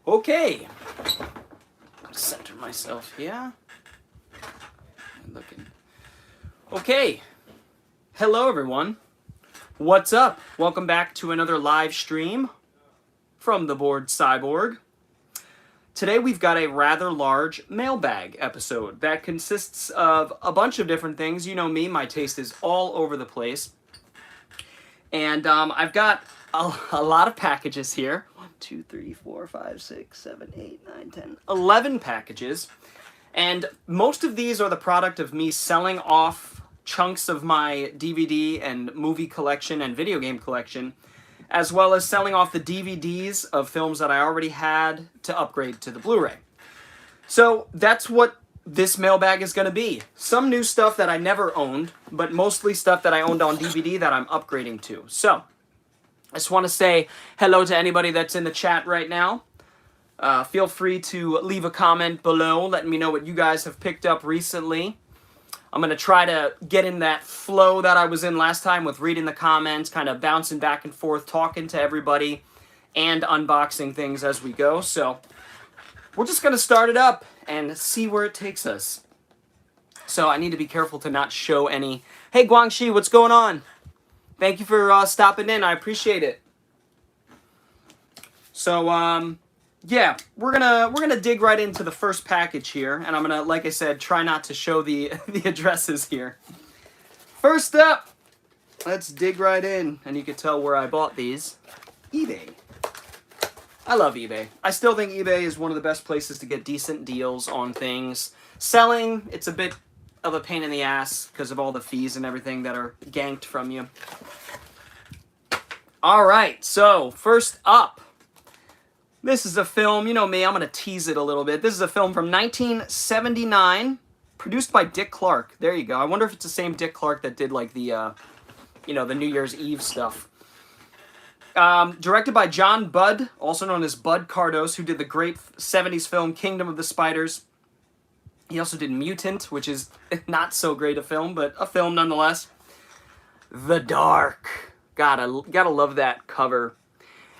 Okay. Center myself here. Looking. Okay. Hello, everyone. What's up? Welcome back to another live stream from the Bored Cyborg. Today we've got a rather large mailbag episode that consists of a bunch of different things. You know me, my taste is all over the place. And I've got a lot of packages here. 1, 2, 3, 4, 5, 6, 7, 8, 9, 10, 11 packages. And most of these are the product of me selling off chunks of my DVD and movie collection and video game collection, as well as selling off the DVDs of films that I already had to upgrade to the Blu-ray. So that's what this mailbag is going to be. Some new stuff that I never owned, but mostly stuff that I owned on DVD that I'm upgrading to. So I just want to say hello to anybody that's in the chat right now. Feel free to leave a comment below, letting me know what you guys have picked up recently. I'm going to try to get in that flow that I was in last time with reading the comments, kind of bouncing back and forth, talking to everybody, and unboxing things as we go. So we're just going to start it up and see where it takes us. So I need to be careful to not show any... Hey, Guangxi, what's going on? Thank you for stopping in. I appreciate it. So, yeah, we're gonna dig right into the first package here, and I'm gonna, like I said, try not to show the addresses here. First up, let's dig right in, and you can tell where I bought these. eBay. I love eBay. I still think eBay is one of the best places to get decent deals on things. Selling, it's a bit of a pain in the ass because of all the fees and everything that are ganked from you. All right, so first up. This is a film, you know me, I'm going to tease it a little bit. This is a film from 1979, produced by Dick Clark. There you go. I wonder if it's the same Dick Clark that did, like, the, you know, the New Year's Eve stuff. Directed by John Budd, also known as Bud Cardos, who did the great 70s film Kingdom of the Spiders. He also did Mutant, which is not so great a film, but a film nonetheless. The Dark. Gotta love that cover.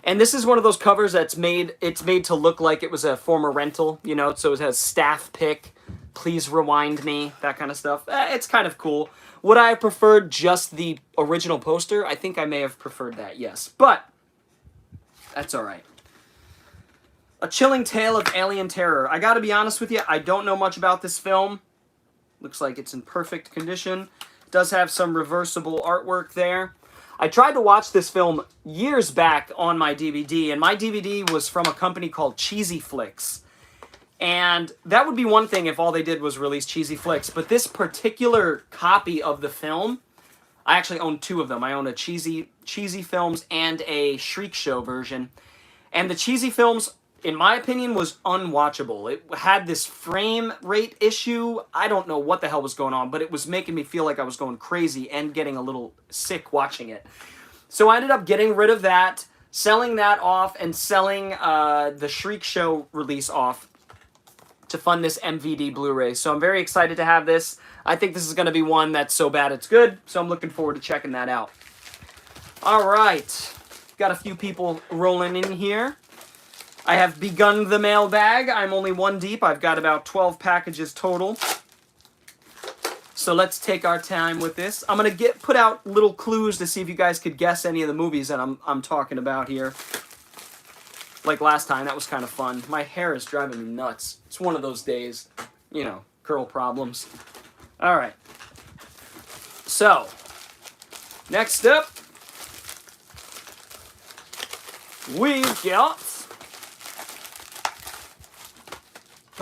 And this is one of those covers that's made to look like it was a former rental, you know, so it has staff pick, please rewind me, that kind of stuff. It's kind of cool. Would I have preferred just the original poster? I think I may have preferred that, yes. But that's all right. A Chilling Tale of Alien Terror. I gotta be honest with you, I don't know much about this film. Looks like it's in perfect condition. It does have some reversible artwork there. I tried to watch this film years back on my DVD, and my DVD was from a company called Cheesy Flicks. And that would be one thing if all they did was release cheesy flicks. But this particular copy of the film, I actually own two of them. I own a Cheesy Films and a Shriek Show version. And the Cheesy Films, in my opinion, was unwatchable. It had this frame rate issue. I don't know what the hell was going on, but it was making me feel like I was going crazy and getting a little sick watching it. So I ended up getting rid of that, selling that off, and selling the Shriek Show release off to fund this MVD Blu-ray. So I'm very excited to have this. I think this is going to be one that's so bad it's good, so I'm looking forward to checking that out. All right. Got a few people rolling in here. I have begun the mailbag. I'm only one deep. I've got about 12 packages total. So let's take our time with this. I'm going to put out little clues to see if you guys could guess any of the movies that I'm talking about here. Like last time, that was kind of fun. My hair is driving me nuts. It's one of those days, you know, curl problems. All right. So, next up, we've got...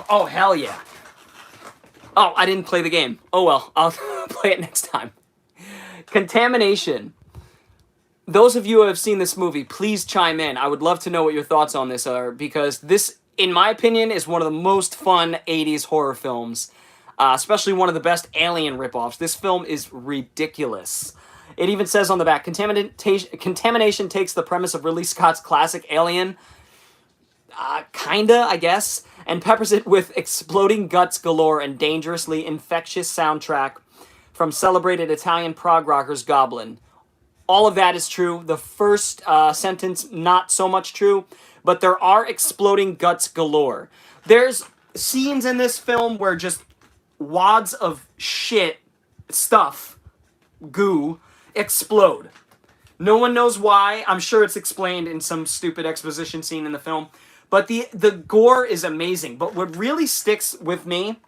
Oh, hell yeah. Oh, I didn't play the game. Oh, well, I'll play it next time. Contamination. Those of you who have seen this movie, please chime in. I would love to know what your thoughts on this are, because this, in my opinion, is one of the most fun 80s horror films, especially one of the best Alien ripoffs. This film is ridiculous. It even says on the back, Contamination takes the premise of Ridley Scott's classic Alien, kinda, I guess, and peppers it with exploding guts galore and dangerously infectious soundtrack from celebrated Italian prog rockers Goblin. All of that is true. The first sentence, not so much true. but there are exploding guts galore. There's scenes in this film where just wads of shit, stuff, goo, explode. No one knows why. I'm sure it's explained in some stupid exposition scene in the film. But the gore is amazing. But what really sticks with me,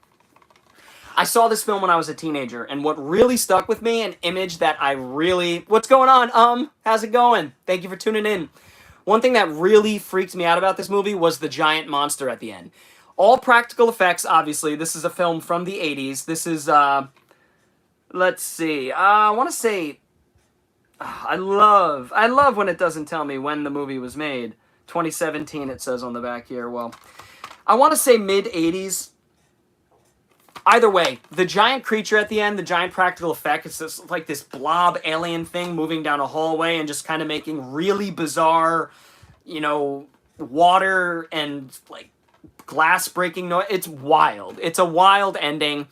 I saw this film when I was a teenager, and what really stuck with me, an image that I really... What's going on? How's it going? Thank you for tuning in. One thing that really freaked me out about this movie was the giant monster at the end. All practical effects, obviously. This is a film from the 80s. This is, let's see. I want to say... I love when it doesn't tell me when the movie was made. 2017, it says on the back here. Well, I want to say mid-80s. Either way, the giant creature at the end, the giant practical effect, it's just like this blob alien thing moving down a hallway and just kind of making really bizarre, you know, water and like glass breaking noise. It's wild. It's a wild ending.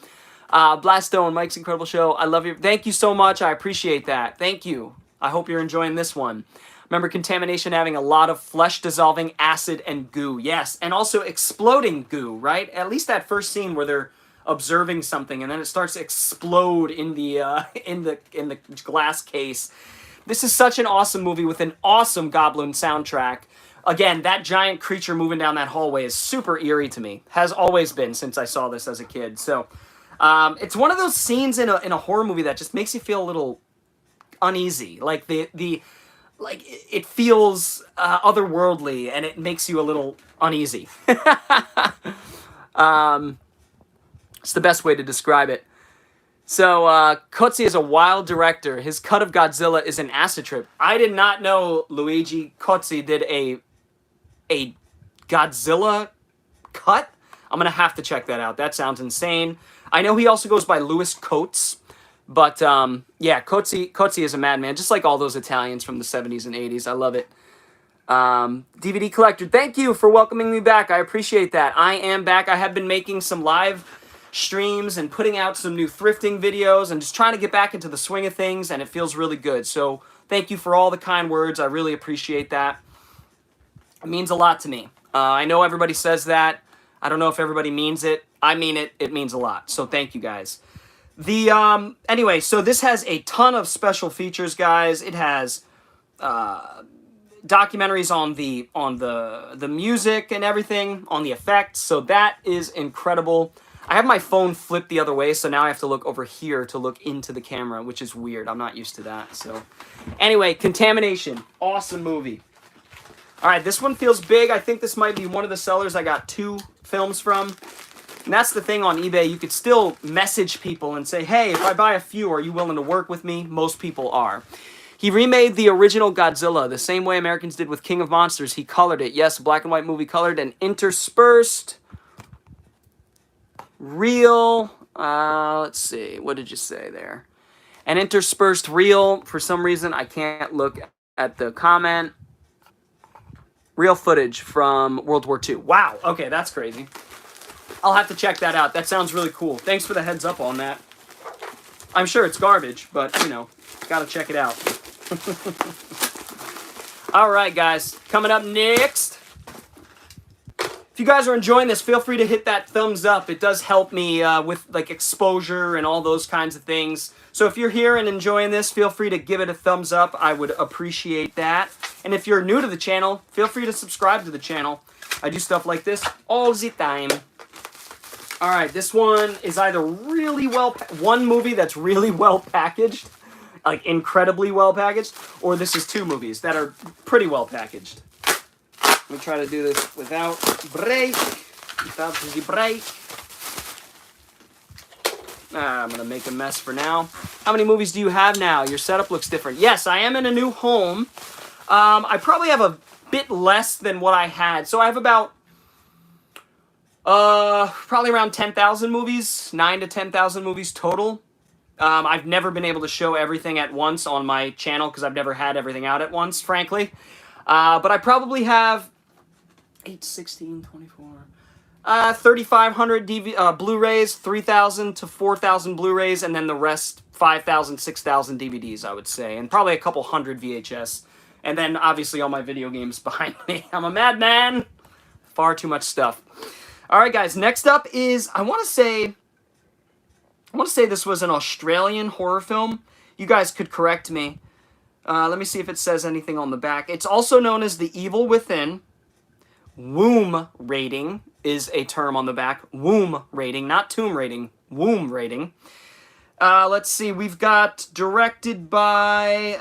Blastone, Mike's Incredible Show. I love you. Thank you so much. I appreciate that. Thank you. I hope you're enjoying this one. Remember Contamination having a lot of flesh-dissolving acid and goo. Yes, and also exploding goo, right? At least that first scene where they're observing something and then it starts to explode in the glass case. This is such an awesome movie with an awesome Goblin soundtrack. Again, that giant creature moving down that hallway is super eerie to me. Has always been since I saw this as a kid. So, it's one of those scenes in a horror movie that just makes you feel a little uneasy. Like it feels otherworldly, and it makes you a little uneasy. It's the best way to describe it. So, Kotze is a wild director. His cut of Godzilla is an acid trip. I did not know Luigi Kotze did a Godzilla cut. I'm going to have to check that out. That sounds insane. I know he also goes by Louis Coates. But, yeah, Kotze is a madman, just like all those Italians from the 70s and 80s. I love it. DVD Collector, thank you for welcoming me back. I appreciate that. I am back. I have been making some live streams and putting out some new thrifting videos and just trying to get back into the swing of things, and it feels really good. So thank you for all the kind words. I really appreciate that. It means a lot to me. I know everybody says that. I don't know if everybody means it. I mean it. It means a lot. So thank you, guys. Anyway, so this has a ton of special features, guys. It has documentaries on the music and everything, on the effects. So that is incredible. I have my phone flipped the other way, so now I have to look over here to look into the camera, which is weird. I'm not used to that. So anyway, Contamination. Awesome movie. All right, this one feels big. I think this might be one of the sellers I got 2 films from. And that's the thing on eBay. You could still message people and say, hey, if I buy a few, are you willing to work with me? Most people are. He remade the original Godzilla the same way Americans did with King of Monsters. He colored it. Yes, black and white movie colored and interspersed. Real. Let's see. What did you say there? And interspersed real. For some reason, I can't look at the comment. Real footage from World War II. Wow. Okay, that's crazy. I'll have to check that out. That sounds really cool. Thanks for the heads up on that. I'm sure it's garbage, but, you know, gotta check it out. Alright, guys. Coming up next. If you guys are enjoying this, feel free to hit that thumbs up. It does help me with, like, exposure and all those kinds of things. So if you're here and enjoying this, feel free to give it a thumbs up. I would appreciate that. And if you're new to the channel, feel free to subscribe to the channel. I do stuff like this all the time. Alright, this one is either really one movie that's really well packaged, like incredibly well packaged, or this is 2 movies that are pretty well packaged. Let me try to do this without break. Without the break. I'm going to make a mess for now. How many movies do you have now? Your setup looks different. Yes, I am in a new home. I probably have a bit less than what I had. So I have about probably around 10,000 movies, 9 to 10,000 movies total. I've never been able to show everything at once on my channel because I've never had everything out at once, frankly. But I probably have 8, 16, 24, 3,500 Blu-rays, 3,000 to 4,000 Blu-rays, and then the rest 5,000, 6,000 DVDs, I would say, and probably a couple hundred VHS And then, obviously, all my video games behind me. I'm a madman. Far too much stuff. All right, guys. Next up is, I want to say this was an Australian horror film. You guys could correct me. Let me see if it says anything on the back. It's also known as The Evil Within. Womb rating is a term on the back. Womb rating, not tomb rating. Womb rating. Let's see. We've got directed by...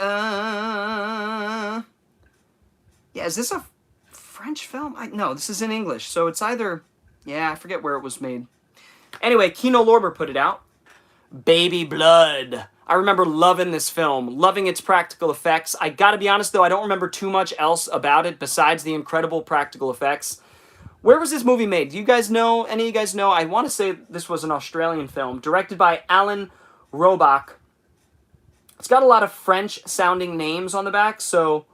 yeah, is this a French film? No, this is in English. So it's either... yeah, I forget where it was made. Anyway, Kino Lorber put it out. Baby Blood. I remember loving this film, loving its practical effects. I gotta be honest, though, I don't remember too much else about it besides the incredible practical effects. Where was this movie made? Do you guys know? Any of you guys know? I want to say this was an Australian film, directed by Alan Robach. It's got a lot of French-sounding names on the back, so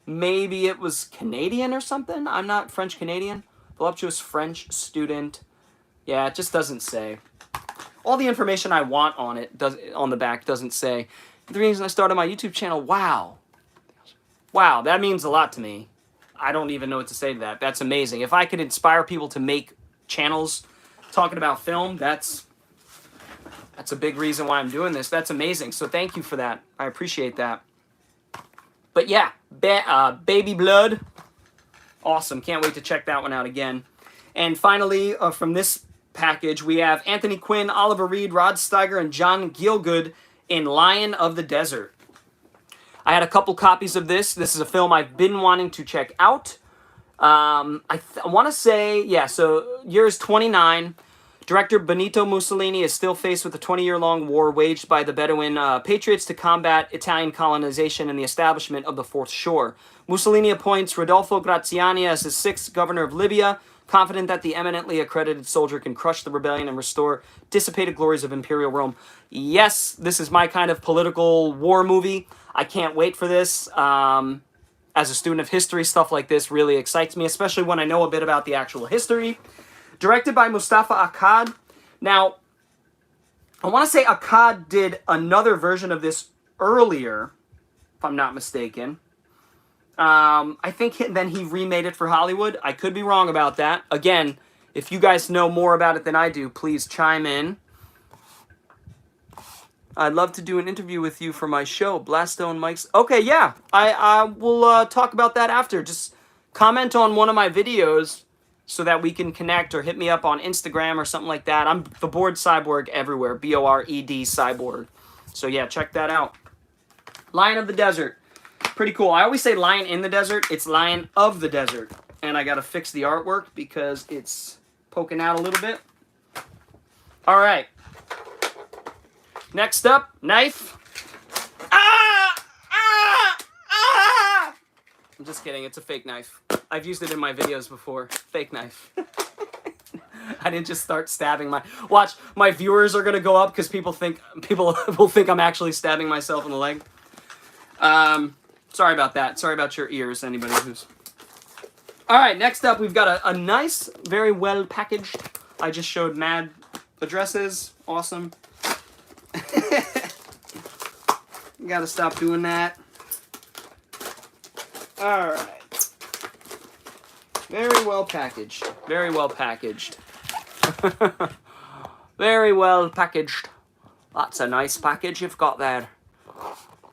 maybe it was Canadian or something? I'm not French-Canadian. Voluptuous French student. Yeah, it just doesn't say. All the information I want on it on the back doesn't say. The reason I started my YouTube channel, wow. Wow, that means a lot to me. I don't even know what to say to that. That's amazing. If I could inspire people to make channels talking about film, that's a big reason why I'm doing this. That's amazing. So thank you for that. I appreciate that. But yeah, Baby Blood. Awesome. Can't wait to check that one out again. And finally, from this package, we have Anthony Quinn, Oliver Reed, Rod Steiger, and John Gielgud in Lion of the Desert. I had a couple copies of this. This is a film I've been wanting to check out. I want to say, yeah, so year is 29. Director Benito Mussolini is still faced with a 20-year-long war waged by the Bedouin patriots to combat Italian colonization and the establishment of the Fourth Shore. Mussolini appoints Rodolfo Graziani as his sixth governor of Libya, confident that the eminently accredited soldier can crush the rebellion and restore dissipated glories of Imperial Rome. Yes, this is my kind of political war movie. I can't wait for this. As a student of history, stuff like this really excites me, especially when I know a bit about the actual history. Directed by Mustafa Akkad. Now, I want to say Akkad did another version of this earlier, if I'm not mistaken. I think then he remade it for Hollywood. I could be wrong about that. Again, if you guys know more about it than I do, please chime in. I'd love to do an interview with you for my show, Blastone Mike's. Okay, yeah, I will talk about that after. Just comment on one of my videos so that we can connect, or hit me up on Instagram or something like that. I'm the Bored Cyborg everywhere, B-O-R-E-D Cyborg. So yeah, check that out. Lion of the Desert. Pretty cool. I always say Lion in the Desert. It's Lion of the Desert. And I got to fix the artwork because it's poking out a little bit. All right. Next up, knife. Ah! Ah! Ah! I'm just kidding. It's a fake knife. I've used it in my videos before. Fake knife. I didn't just start stabbing my... Watch, my viewers are going to go up because people will think I'm actually stabbing myself in the leg. Sorry about that. Sorry about your ears, anybody who's... All right, next up, we've got a nice, very well packaged... I just showed mad addresses. Awesome. Gotta stop doing that. All right. Very well packaged. Very well packaged. Very well packaged. That's a nice package you've got there.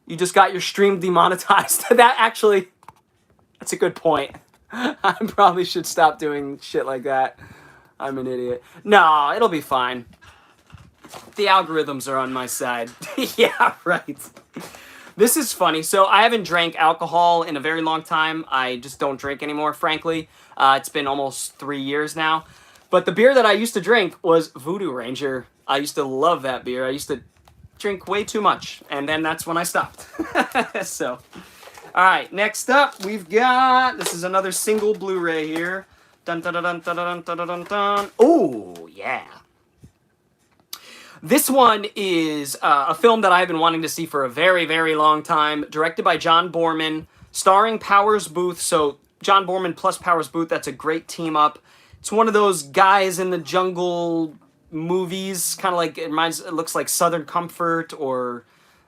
You just got your stream demonetized. That's a good point. I probably should stop doing shit like that. I'm an idiot. No, it'll be fine. The algorithms are on my side. Yeah, right. This is funny. So I haven't drank alcohol in a very long time. I just don't drink anymore, frankly. It's been almost 3 years now. But the beer that I used to drink was Voodoo Ranger. I used to love that beer. I used to drink way too much. And then that's when I stopped. So, all right. Next up, we've got... This is another single Blu-ray here. Dun, dun, dun, dun, dun, dun, dun, dun, dun. Oh, yeah. This one is a film that I've been wanting to see for a very, very long time. Directed by John Boorman, starring Powers Booth. So John Boorman plus Powers Booth, that's a great team up. It's one of those guys in the jungle movies, kind of like, it looks like Southern Comfort or,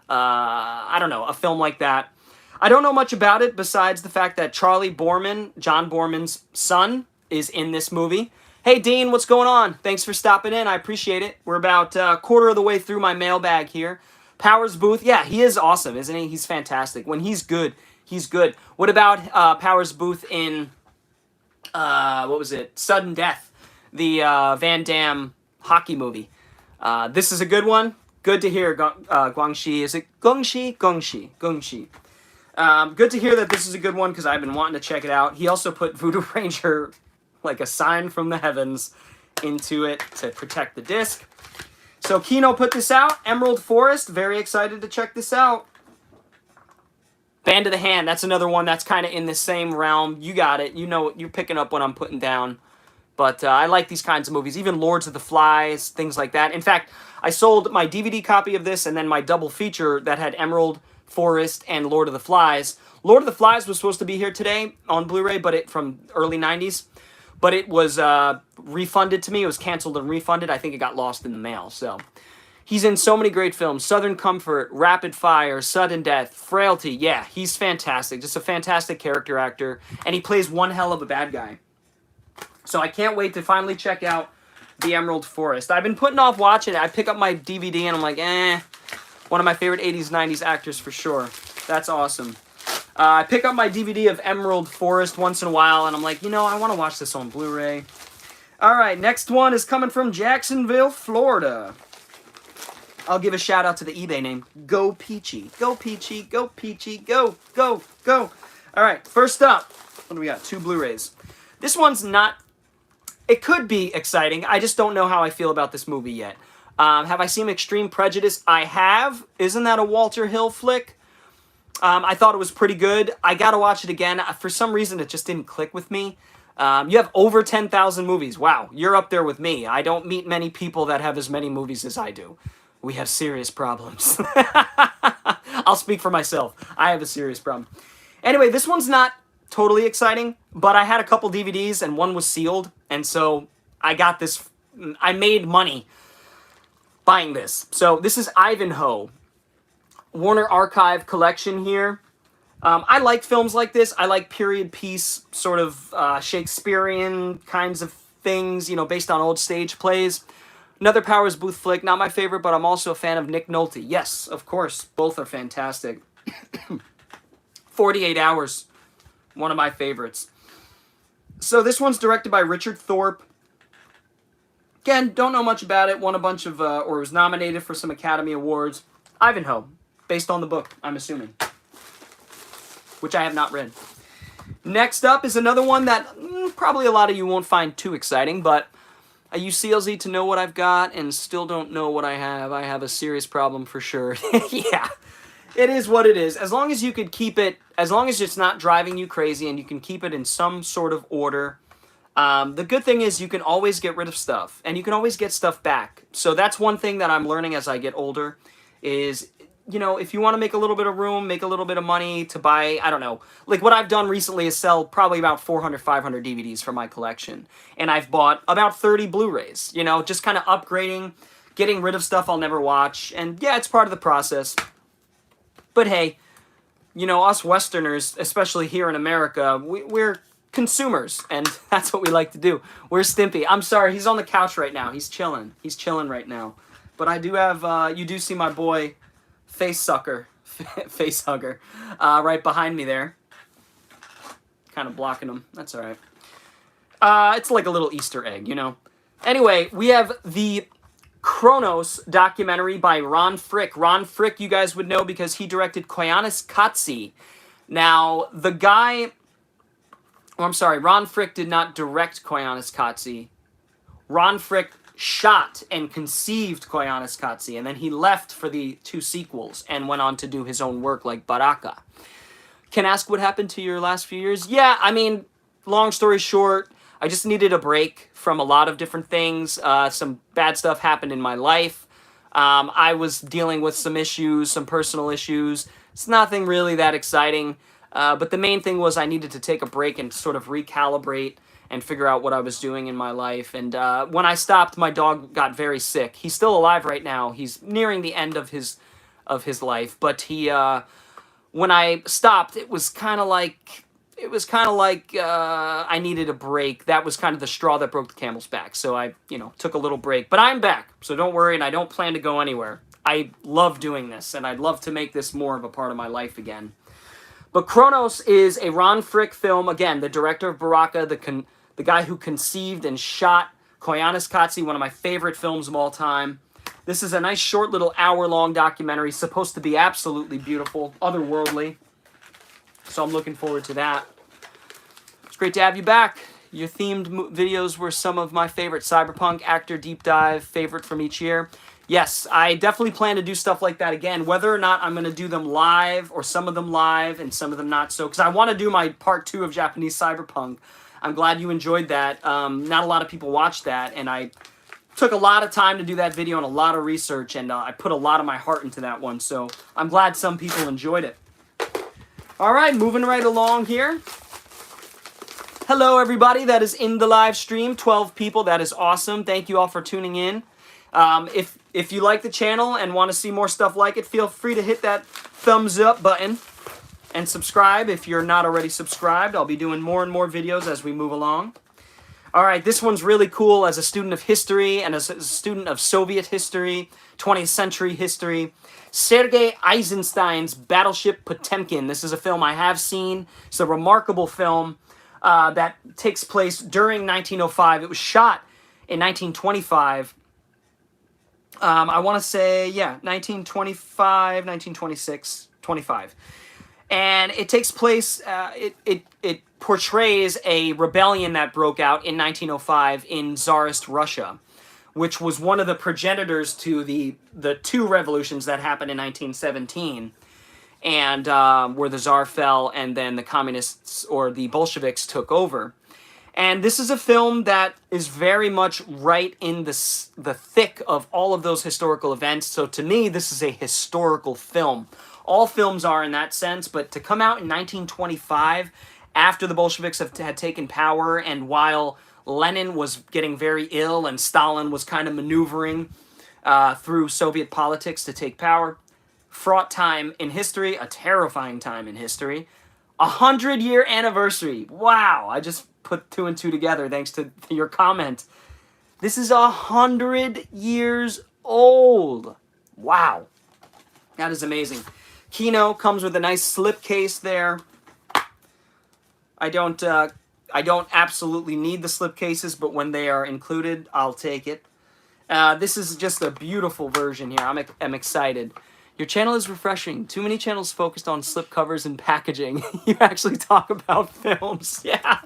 I don't know, a film like that. I don't know much about it besides the fact that Charlie Borman, John Borman's son, is in this movie. Hey, Dean, what's going on? Thanks for stopping in. I appreciate it. We're about a quarter of the way through my mailbag here. Powers Booth, yeah, he is awesome, isn't he? He's fantastic. When he's good, he's good. What about Powers Booth in, what was it? Sudden Death, the Van Damme hockey movie. This is a good one. Good to hear, Guangxi. Is it Gongxi? Gongxi. Gongxi. Good to hear that this is a good one because I've been wanting to check it out. He also put Voodoo Ranger, like a sign from the heavens, into it to protect the disc. So Kino put this out. Emerald Forest. Very excited to check this out. Band of the Hand. That's another one that's kind of in the same realm. You got it. You know, you're picking up what I'm putting down. But I like these kinds of movies. Even Lords of the Flies, things like that. In fact, I sold my DVD copy of this and then my double feature that had Emerald Forest and Lord of the Flies. Lord of the Flies was supposed to be here today on Blu-ray, but it from early 90s. But it was refunded to me. It was canceled and refunded. I think it got lost in the mail. So he's in so many great films. Southern Comfort, Rapid Fire, Sudden Death, Frailty. Yeah, he's fantastic. Just a fantastic character actor. And he plays one hell of a bad guy. So I can't wait to finally check out The Emerald Forest. I've been putting off watching it. I pick up my DVD and I'm like, one of my favorite 80s, 90s actors for sure. That's awesome. I pick up my DVD of Emerald Forest once in a while and I'm like, you know, I want to watch this on Blu-ray. All right, next one is coming from Jacksonville, Florida. I'll give a shout out to the eBay name. Go Peachy. Go Peachy. Go Peachy. Go, go, go. All right, first up, what do we got? 2 Blu-rays. This one's not... It could be exciting. I just don't know how I feel about this movie yet. Have I seen Extreme Prejudice? I have. Isn't that a Walter Hill flick? I thought it was pretty good. I gotta watch it again. For some reason, it just didn't click with me. You have over 10,000 movies. Wow, you're up there with me. I don't meet many people that have as many movies as I do. We have serious problems. I'll speak for myself. I have a serious problem. Anyway, this one's not totally exciting, but I had a couple DVDs and one was sealed, and so I got this. I made money buying this. So this is Ivanhoe. Warner Archive collection here. I like films like this. I like period piece, sort of Shakespearean kinds of things, you know, based on old stage plays. Another Powers Booth flick, not my favorite, but I'm also a fan of Nick Nolte. Yes, of course, both are fantastic. 48 Hours, one of my favorites. So this one's directed by Richard Thorpe. Again, don't know much about it. Won a bunch of, or was nominated for some Academy Awards. Ivanhoe, based on the book, I'm assuming, which I have not read. Next up is another one that probably a lot of you won't find too exciting, but I use CLZ to know what I've got and still don't know what I have. I have a serious problem for sure. Yeah, it is what it is. As long as you could keep it, as long as it's not driving you crazy and you can keep it in some sort of order. The good thing is you can always get rid of stuff and you can always get stuff back. So that's one thing that I'm learning as I get older is, you know, if you want to make a little bit of room, make a little bit of money to buy, I don't know, like what I've done recently is sell probably about 400, 500 DVDs from my collection. And I've bought about 30 Blu-rays, you know, just kind of upgrading, getting rid of stuff I'll never watch. And yeah, it's part of the process. But hey, you know, us Westerners, especially here in America, we're consumers, and that's what we like to do. Where's Stimpy? I'm sorry, he's on the couch right now. He's chilling. He's chilling right now. But I do have, you do see my boy, face hugger, right behind me there. Kind of blocking him. That's all right. It's like a little Easter egg, you know. Anyway, we have the Kronos documentary by Ron Frick. Ron Frick, you guys would know because he directed Koyaanisqatsi. Now, the guy... Oh, I'm sorry, Ron Frick did not direct Koyaanisqatsi. Ron Frick shot and conceived Koyaanisqatsi, and then he left for the 2 sequels and went on to do his own work like Baraka. Can ask what happened to your last few years? Yeah, I mean, long story short, I just needed a break from a lot of different things. Some bad stuff happened in my life. I was dealing with some issues, some personal issues. It's nothing really that exciting. But the main thing was I needed to take a break and sort of recalibrate and figure out what I was doing in my life. And when I stopped, my dog got very sick. He's still alive right now. He's nearing the end of his life. But he when I stopped, it was kind of like I needed a break. That was kind of the straw that broke the camel's back. So I, took a little break. But I'm back, so don't worry, and I don't plan to go anywhere. I love doing this, and I'd love to make this more of a part of my life again. But Kronos is a Ron Frick film. Again, the director of Baraka, the guy who conceived and shot Koyaanisqatsi, one of my favorite films of all time. This is a nice short little hour-long documentary, supposed to be absolutely beautiful, otherworldly. So I'm looking forward to that. It's great to have you back. Your themed videos were some of my favorite. Cyberpunk, actor deep dive, favorite from each year. Yes, I definitely plan to do stuff like that again. Whether or not I'm going to do them live, or some of them live and some of them not so. Because I want to do my part 2 of Japanese Cyberpunk. I'm glad you enjoyed that. Not a lot of people watched that, and I took a lot of time to do that video and a lot of research, and I put a lot of my heart into that one. So I'm glad some people enjoyed it. All right, moving right along here. Hello, everybody that is in the live stream. 12 people. That is awesome. Thank you all for tuning in. If you like the channel and want to see more stuff like it, feel free to hit that thumbs up button and subscribe if you're not already subscribed. I'll be doing more and more videos as we move along. All right, this one's really cool as a student of history and as a student of Soviet history, 20th century history. Sergei Eisenstein's Battleship Potemkin. This is a film I have seen. It's a remarkable film that takes place during 1905. It was shot in 1925. I want to say, 1925, 1926, 25. And it takes place, it portrays a rebellion that broke out in 1905 in Tsarist Russia, which was one of the progenitors to the two revolutions that happened in 1917, and where the Tsar fell and then the communists or the Bolsheviks took over. And this is a film that is very much right in the thick of all of those historical events. So to me, this is a historical film. All films are in that sense, but to come out in 1925, after the Bolsheviks had taken power, and while Lenin was getting very ill and Stalin was kind of maneuvering through Soviet politics to take power, fraught time in history, a terrifying time in history. 100-year anniversary. Wow, I just put 2 and 2 together thanks to your comment. This is 100 years old. Wow. That is amazing. Kino comes with a nice slipcase there. I don't absolutely need the slipcases, but when they are included, I'll take it. This is just a beautiful version here. I'm excited. Your channel is refreshing. Too many channels focused on slipcovers and packaging. You actually talk about films. Yeah.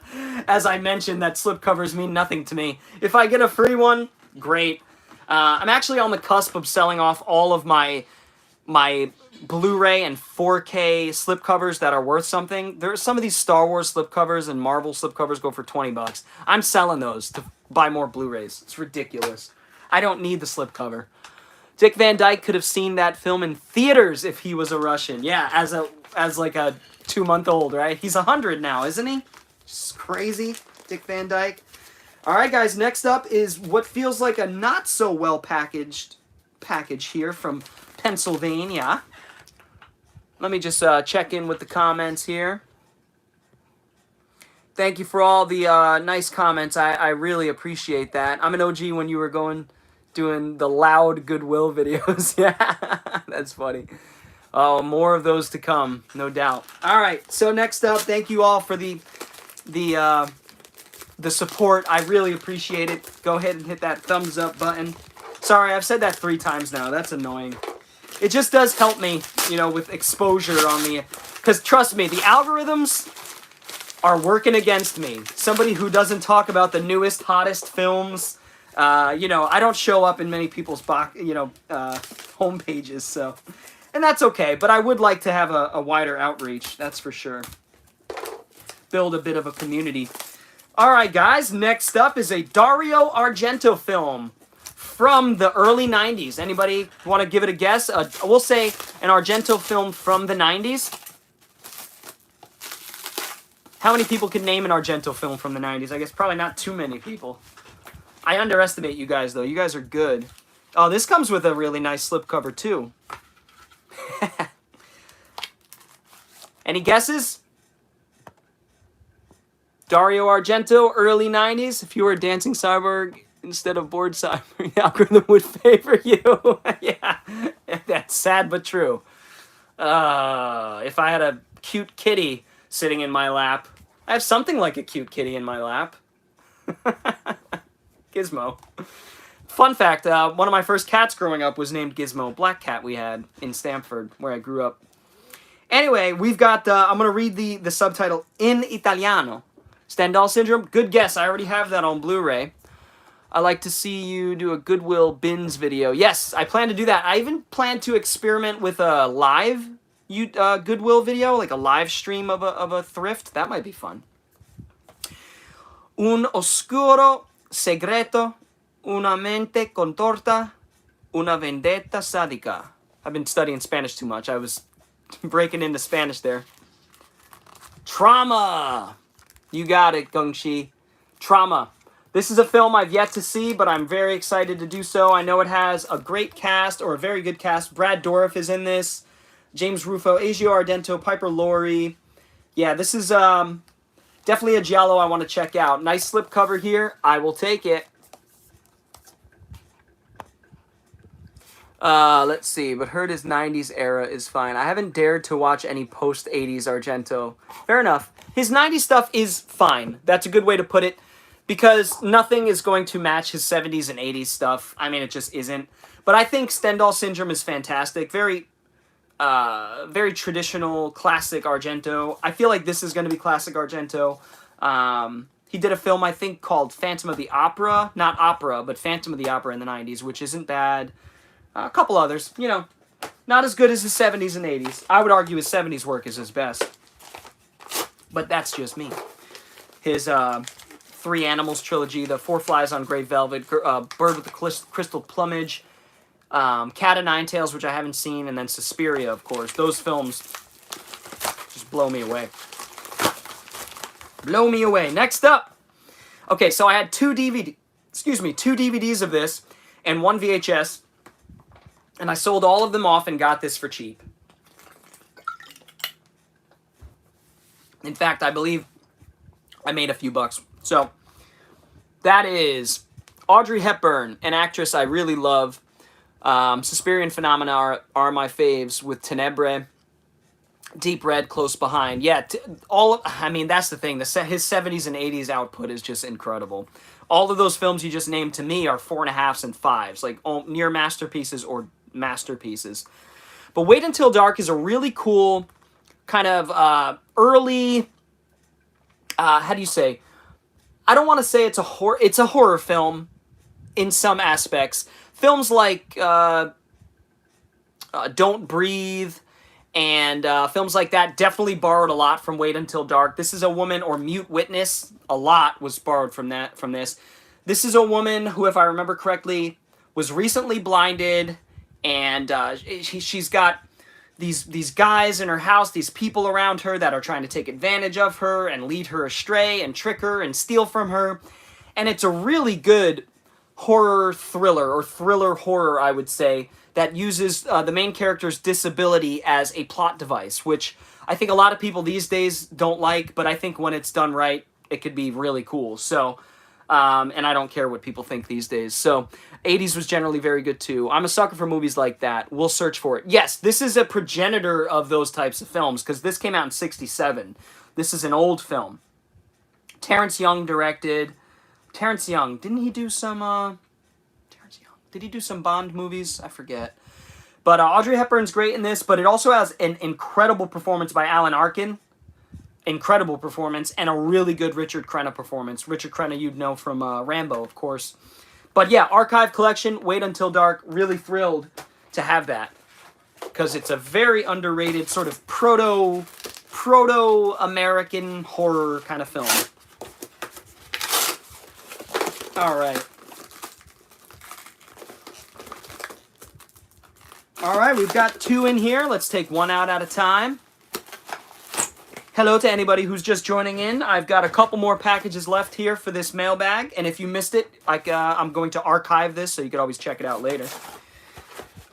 As I mentioned, that slipcovers mean nothing to me. If I get a free one, great. I'm actually on the cusp of selling off all of my Blu-ray and 4K slipcovers that are worth something. There are some of these Star Wars slipcovers and Marvel slipcovers go for 20 bucks. I'm selling those to buy more Blu-rays. It's ridiculous. I don't need the slipcover. Dick Van Dyke could have seen that film in theaters if he was a Russian. Yeah, as like a 2-month-old, right? He's 100 now, isn't he? It's crazy, Dick Van Dyke. All right, guys, next up is what feels like a not so well packaged package here from Pennsylvania. Let me just check in with the comments here. Thank you for all the nice comments. I really appreciate that. I'm an OG when you were doing the loud Goodwill videos. Yeah, that's funny. Oh, more of those to come, no doubt. All right, so next up, thank you all for the support. I really appreciate it. Go ahead and hit that thumbs up button. Sorry, I've said that 3 times now. That's annoying. It just does help me, with exposure on the... Because trust me, the algorithms are working against me. Somebody who doesn't talk about the newest, hottest films... I don't show up in many people's home pages, so, and that's okay. But I would like to have a wider outreach, that's for sure. Build a bit of a community. All right, guys. Next up is a Dario Argento film from the early '90s. Anybody want to give it a guess? We'll say an Argento film from the '90s. How many people can name an Argento film from the '90s? I guess probably not too many people. I underestimate you guys, though. You guys are good. Oh, this comes with a really nice slipcover, too. Any guesses? Dario Argento, early 90s. If you were a dancing cyborg instead of bored cyborg, the algorithm would favor you. Yeah, that's sad but true. If I had a cute kitty sitting in my lap, I have something like a cute kitty in my lap. Gizmo. Fun fact, one of my first cats growing up was named Gizmo, black cat we had in Stamford, where I grew up. Anyway, we've got, I'm going to read the subtitle, In Italiano. Stendhal Syndrome, good guess, I already have that on Blu-ray. I like to see you do a Goodwill bins video. Yes, I plan to do that. I even plan to experiment with a live Goodwill video, like a live stream of a thrift. That might be fun. Un oscuro segreto, una mente contorta, una vendetta sadica. I've been studying Spanish too much. I was breaking into Spanish there. Trauma. You got it, Gongshi. Trauma. This is a film I've yet to see, but I'm very excited to do so. I know it has a great cast, or a very good cast. Brad Dourif is in this. James Ruffo, Dario Argento, Piper Laurie. Yeah, this is definitely a giallo I want to check out. Nice slipcover here. I will take it. Let's see, but heard his 90s era is fine. I haven't dared to watch any post-80s Argento. Fair enough. His 90s stuff is fine. That's a good way to put it, because nothing is going to match his 70s and 80s stuff. I mean, it just isn't. But I think Stendhal Syndrome is fantastic. Very traditional, classic Argento. I feel like this is going to be classic Argento. He did a film, I think, called Phantom of the Opera. Not Opera, but Phantom of the Opera in the 90s, which isn't bad. A couple others, you know, not as good as his 70s and 80s. I would argue his 70s work is his best. But that's just me. His Three Animals trilogy, The Four Flies on Grey Velvet, Bird with the Crystal Plumage, Cat of Nine Tails, which I haven't seen, and then Suspiria, of course. Those films just blow me away. Blow me away. Next up. Okay, so I had two DVDs of this and one VHS. And I sold all of them off and got this for cheap. In fact, I believe I made a few bucks. So, that is Audrey Hepburn, an actress I really love. Suspirian Phenomena are my faves, with Tenebrae, Deep Red close behind. Yeah, I mean, that's the thing. His 70s and 80s output is just incredible. All of those films you just named, to me, are 4.5s and 5s. Like, near masterpieces or masterpieces. But Wait Until Dark is a really cool kind of early, how do you say, I don't want to say it's a horror film in some aspects. Films like Don't Breathe and films like that definitely borrowed a lot from Wait Until Dark. This is a woman, or Mute Witness, a lot was borrowed from this. This is a woman who, if I remember correctly, was recently blinded. And she's got these guys in her house, these people around her that are trying to take advantage of her and lead her astray and trick her and steal from her. And it's a really good horror thriller, or thriller horror, I would say, that uses the main character's disability as a plot device, which I think a lot of people these days don't like, but I think when it's done right, it could be really cool. So, and I don't care what people think these days. So, 80s was generally very good too. I'm a sucker for movies like that. We'll search for it. Yes, this is a progenitor of those types of films, because this came out in 1967. This is an old film. Terrence Young directed. Terrence Young, didn't he do some, Terrence Young, did he do some Bond movies? I forget. But Audrey Hepburn's great in this, but it also has an incredible performance by Alan Arkin. Incredible performance, and a really good Richard Crenna performance. Richard Crenna you'd know from Rambo, of course. But yeah, Archive Collection, Wait Until Dark, really thrilled to have that. Because it's a very underrated sort of proto-American horror kind of film. Alright. Alright, we've got two in here. Let's take one out at a time. Hello to anybody who's just joining in. I've got a couple more packages left here for this mailbag, and if you missed it, I'm going to archive this, so you can always check it out later.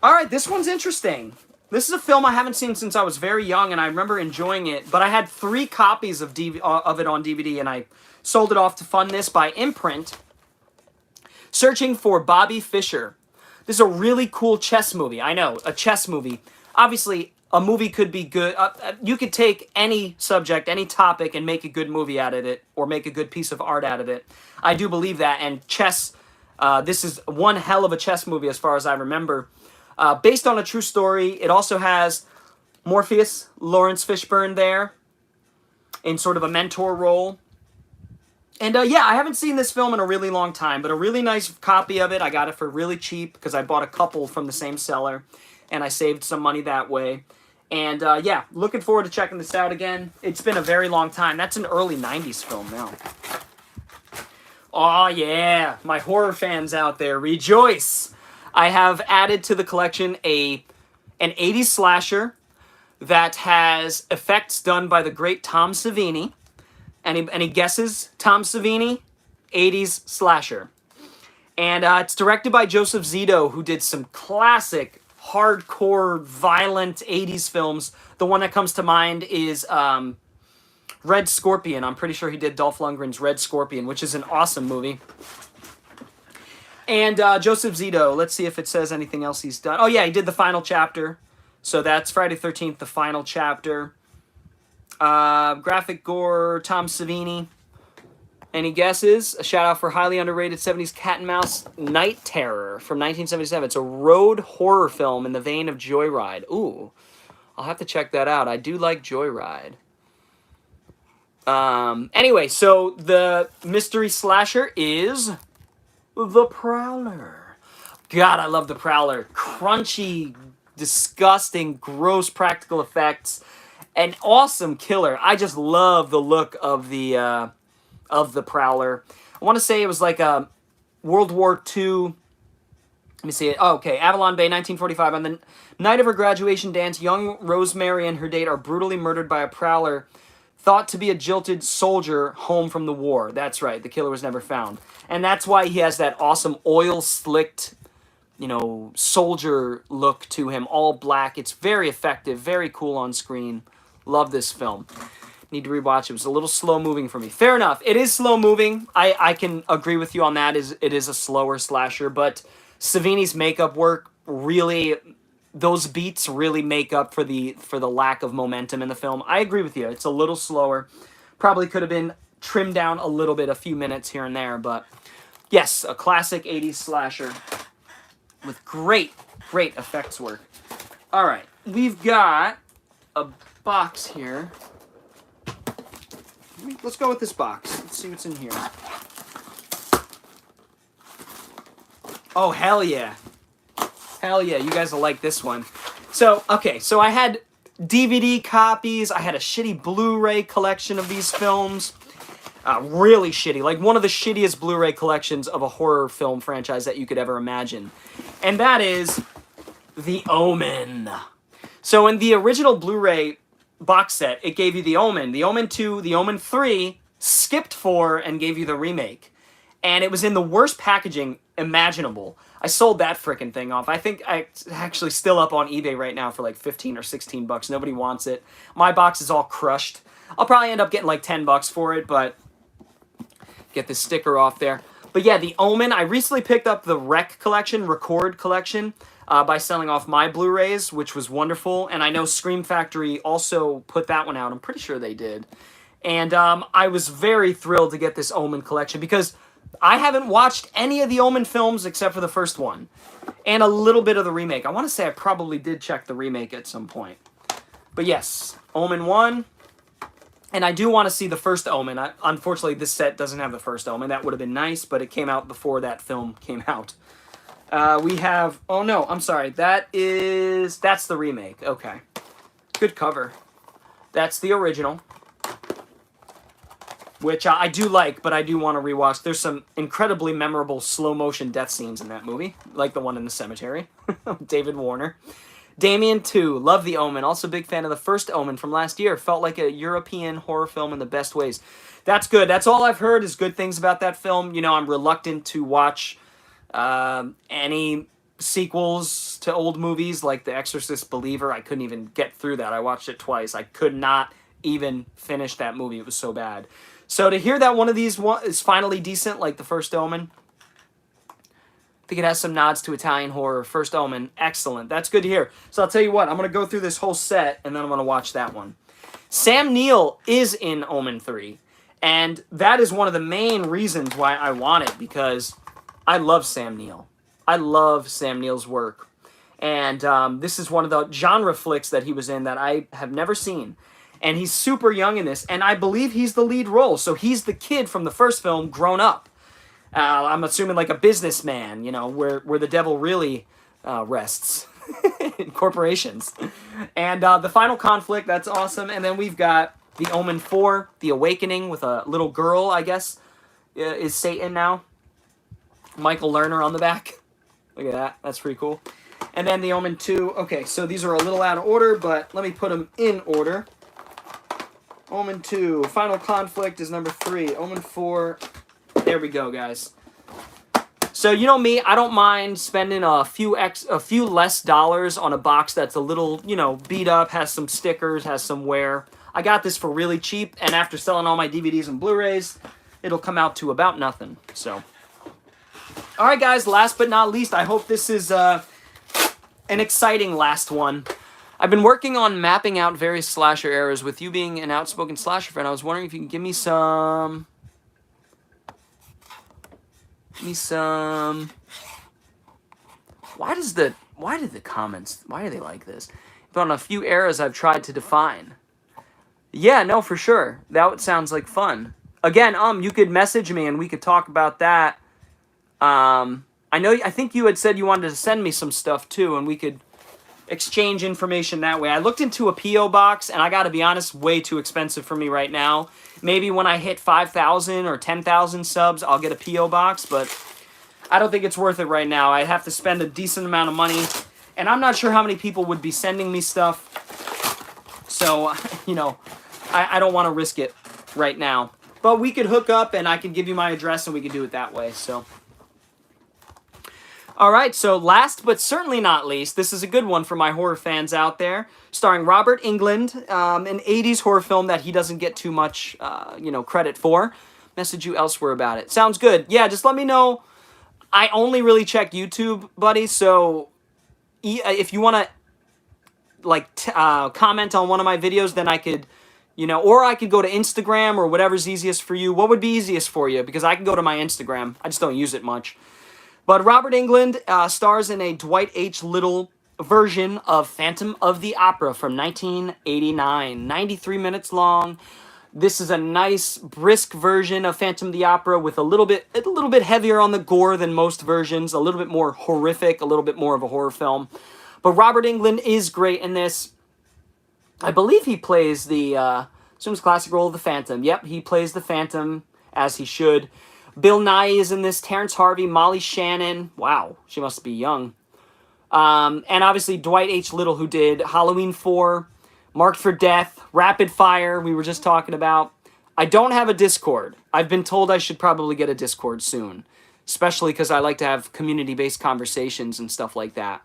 All right, this one's interesting. This is a film I haven't seen since I was very young, and I remember enjoying it. But I had 3 copies of it on DVD, and I sold it off to fund this by Imprint. Searching for Bobby Fischer. This is a really cool chess movie. I know, a chess movie. Obviously, a movie could be good. You could take any subject, any topic, and make a good movie out of it, or make a good piece of art out of it. I do believe that, and chess, this is one hell of a chess movie as far as I remember. Based on a true story. It also has Morpheus, Lawrence Fishburne there, in sort of a mentor role. And yeah, I haven't seen this film in a really long time, but a really nice copy of it. I got it for really cheap because I bought a couple from the same seller, and I saved some money that way. And yeah, looking forward to checking this out again. It's been a very long time. That's an early 90s film now. Oh yeah, my horror fans out there, rejoice! I have added to the collection an 80s slasher that has effects done by the great Tom Savini. Any guesses? Tom Savini, 80s slasher. And it's directed by Joseph Zito, who did some classic, hardcore, violent 80s films. The one that comes to mind is Red Scorpion. I'm pretty sure he did Dolph Lundgren's Red Scorpion, which is an awesome movie. And Joseph Zito, let's see if it says anything else he's done. Oh yeah, he did the final chapter. So that's Friday the 13th, the final chapter. Graphic gore, Tom Savini. Any guesses? A shout out for highly underrated 70s cat and mouse Night Terror from 1977. It's a road horror film in the vein of Joyride. Ooh, I'll have to check that out. I do like Joyride. Anyway, so the mystery slasher is The Prowler. God, I love The Prowler. Crunchy, disgusting, gross practical effects. An awesome killer. I just love the look of the Prowler. I want to say it was like a World War II. Let me see it. Oh, okay. Avalon Bay, 1945. On the night of her graduation dance, young Rosemary and her date are brutally murdered by a prowler thought to be a jilted soldier home from the war. That's right. The killer was never found. And that's why he has that awesome oil-slicked, you know, soldier look to him. All black. It's very effective. Very cool on screen. Love this film. Need to rewatch. It was a little slow-moving for me. Fair enough. It is slow-moving. I can agree with you on that. It is a slower slasher, but Savini's makeup work really, those beats really make up for the lack of momentum in the film. I agree with you. It's a little slower. Probably could have been trimmed down a little bit, a few minutes here and there, but yes, a classic 80s slasher with great effects work. All right, we've got a box here. Let's go with this box. Let's see what's in here. Oh, hell yeah. Hell yeah, you guys will like this one. So, okay, so I had DVD copies. I had a shitty Blu-ray collection of these films. Really shitty. Like one of the shittiest Blu-ray collections of a horror film franchise that you could ever imagine. And that is The Omen. So in the original Blu-ray box set, it gave you The Omen, The Omen 2, The Omen 3, skipped 4, and gave you the remake. And it was in the worst packaging imaginable. I sold that frickin' thing off. I think it's actually still up on eBay right now for like 15 or 16 bucks. Nobody wants it. My box is all crushed. I'll probably end up getting like 10 bucks for it, but get this sticker off there. But yeah, The Omen, I recently picked up the Record collection, by selling off my Blu-rays, which was wonderful. And I know Scream Factory also put that one out. I'm pretty sure they did. And I was very thrilled to get this Omen collection because I haven't watched any of the Omen films except for the first one. And a little bit of the remake. I want to say I probably did check the remake at some point. But yes, Omen 1. And I do want to see the first Omen. Unfortunately, this set doesn't have the first Omen. That would have been nice, but it came out before that film came out. We have... Oh, no, I'm sorry. That's the remake. Okay. Good cover. That's the original. Which I do like, but I do want to rewatch. There's some incredibly memorable slow-motion death scenes in that movie. Like the one in the cemetery. David Warner. Damien 2. Love The Omen. Also big fan of the first Omen from last year. Felt like a European horror film in the best ways. That's good. That's all I've heard is good things about that film. You know, I'm reluctant to watch any sequels to old movies like The Exorcist Believer. I couldn't even get through that. I watched it twice. I could not even finish that movie. It was so bad. So to hear that one of these is finally decent, like the first Omen, I think it has some nods to Italian horror. First Omen, excellent. That's good to hear. So I'll tell you what, I'm going to go through this whole set, and then I'm going to watch that one. Sam Neill is in Omen 3, and that is one of the main reasons why I want it, because I love Sam Neill. I love Sam Neill's work. And this is one of the genre flicks that he was in that I have never seen. And he's super young in this, and I believe he's the lead role. So he's the kid from the first film grown up. I'm assuming like a businessman, you know, where the devil really rests in corporations. And the final conflict, that's awesome. And then we've got the Omen 4, The Awakening, with a little girl, I guess, is Satan now. Michael Lerner on the back. Look at that. That's pretty cool. And then the Omen 2. Okay, so these are a little out of order, but let me put them in order. Omen 2, Final Conflict is number 3. Omen 4, there we go, guys. So you know me, I don't mind spending a few less dollars on a box that's a little, you know, beat up, has some stickers, has some wear. I got this for really cheap, and after selling all my DVDs and Blu-rays, it'll come out to about nothing. So, all right, guys. Last but not least, I hope this is an exciting last one. I've been working on mapping out various slasher eras. With you being an outspoken slasher fan, I was wondering if you can give me some... Why do the comments, why do they like this? But on a few eras I've tried to define. Yeah, no, for sure. That sounds like fun. Again, you could message me and we could talk about that. I think you had said you wanted to send me some stuff too, and we could exchange information that way. I looked into a P.O. box, and I gotta be honest, way too expensive for me right now. Maybe when I hit 5,000 or 10,000 subs, I'll get a P.O. box, but I don't think it's worth it right now. I have to spend a decent amount of money, and I'm not sure how many people would be sending me stuff. So, you know, I don't want to risk it right now. But we could hook up, and I could give you my address, and we could do it that way, so... Alright, so last but certainly not least, this is a good one for my horror fans out there, starring Robert Englund, an 80s horror film that he doesn't get too much, credit for. Message you elsewhere about it. Sounds good. Yeah, just let me know. I only really check YouTube, buddy, so if you want to, comment on one of my videos, then I could, or I could go to Instagram or whatever's easiest for you. What would be easiest for you? Because I can go to my Instagram. I just don't use it much. But Robert Englund stars in a Dwight H. Little version of Phantom of the Opera from 1989. 93 minutes long. This is a nice, brisk version of Phantom of the Opera with a little bit heavier on the gore than most versions, a little bit more horrific, a little bit more of a horror film. But Robert Englund is great in this. I believe he plays the Sims classic role of the Phantom. Yep, he plays the Phantom as he should. Bill Nighy is in this, Terrence Harvey, Molly Shannon. Wow, she must be young. And obviously Dwight H. Little, who did Halloween 4, Marked for Death, Rapid Fire, we were just talking about. I don't have a Discord. I've been told I should probably get a Discord soon. Especially because I like to have community-based conversations and stuff like that.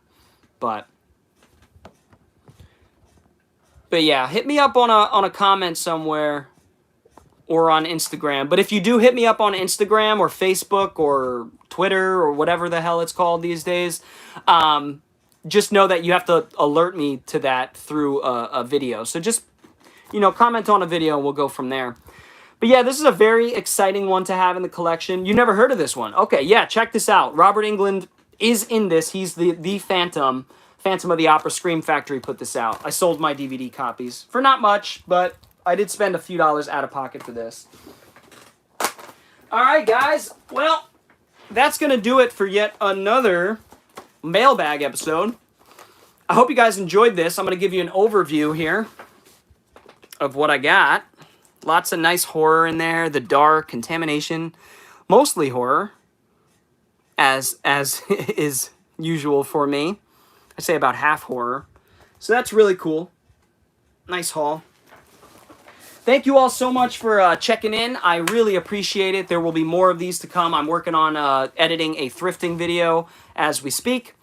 But yeah, hit me up on a comment somewhere. Or on Instagram. But if you do hit me up on Instagram or Facebook or Twitter or whatever the hell it's called these days, just know that you have to alert me to that through a video. So just, comment on a video and we'll go from there. But yeah, this is a very exciting one to have in the collection. You never heard of this one. Okay, yeah, check this out. Robert Englund is in this. He's the Phantom. Phantom of the Opera. Scream Factory put this out. I sold my DVD copies for not much, but... I did spend a few dollars out of pocket for this. Alright, guys. Well, that's going to do it for yet another mailbag episode. I hope you guys enjoyed this. I'm going to give you an overview here of what I got. Lots of nice horror in there. The Dark, Contamination. Mostly horror. As is usual for me. I say about half horror. So that's really cool. Nice haul. Thank you all so much for checking in. I really appreciate it. There will be more of these to come. I'm working on editing a thrifting video as we speak.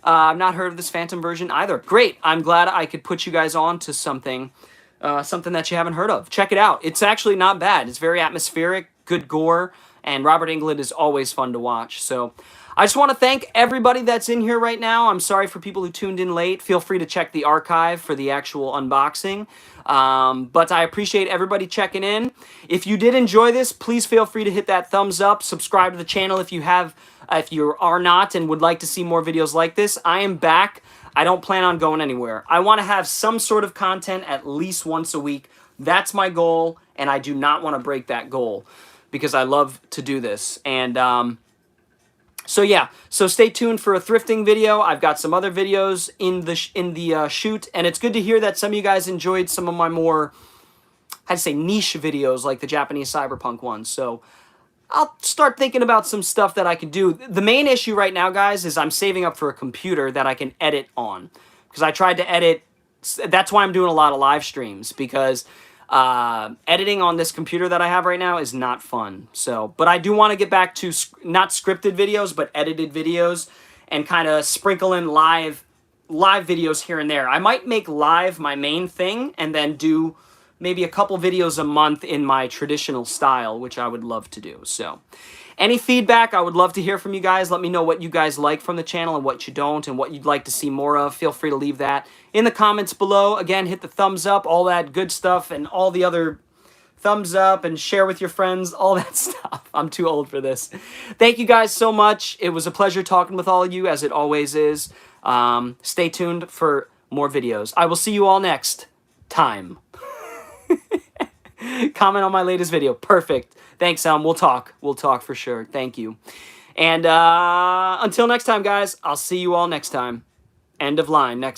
I've not heard of this Phantom version either. Great. I'm glad I could put you guys on to something that you haven't heard of. Check it out. It's actually not bad. It's very atmospheric, good gore, and Robert Englund is always fun to watch. So I just want to thank everybody that's in here right now. I'm sorry for people who tuned in late. Feel free to check the archive for the actual unboxing. But I appreciate everybody checking in. If you did enjoy this, please feel free to hit that thumbs up. Subscribe to the channel if you are not and would like to see more videos like this. I am back. I don't plan on going anywhere. I want to have some sort of content at least once a week. That's my goal, and I do not want to break that goal because I love to do this. And so yeah, so stay tuned for a thrifting video. I've got some other videos in the shoot, and it's good to hear that some of you guys enjoyed some of my more, I'd say, niche videos like the Japanese cyberpunk ones. So I'll start thinking about some stuff that I can do. The main issue right now, guys, is I'm saving up for a computer that I can edit on. Because I tried to edit, that's why I'm doing a lot of live streams, because editing on this computer that I have right now is not fun. So, but I do want to get back to not scripted videos, but edited videos, and kind of sprinkle in live videos here and there. I might make live my main thing, and then do maybe a couple videos a month in my traditional style, which I would love to do. So any feedback, I would love to hear from you guys. Let me know what you guys like from the channel and what you don't, and what you'd like to see more of. Feel free to leave that in the comments below. Again, hit the thumbs up, all that good stuff, and all the other thumbs up, and share with your friends, all that stuff. I'm too old for this. Thank you guys so much. It was a pleasure talking with all of you, as it always is. Stay tuned for more videos. I will see you all next time. Comment on my latest video. Perfect. Thanks, We'll talk. We'll talk for sure. Thank you. And until next time, guys, I'll see you all next time. End of line next time.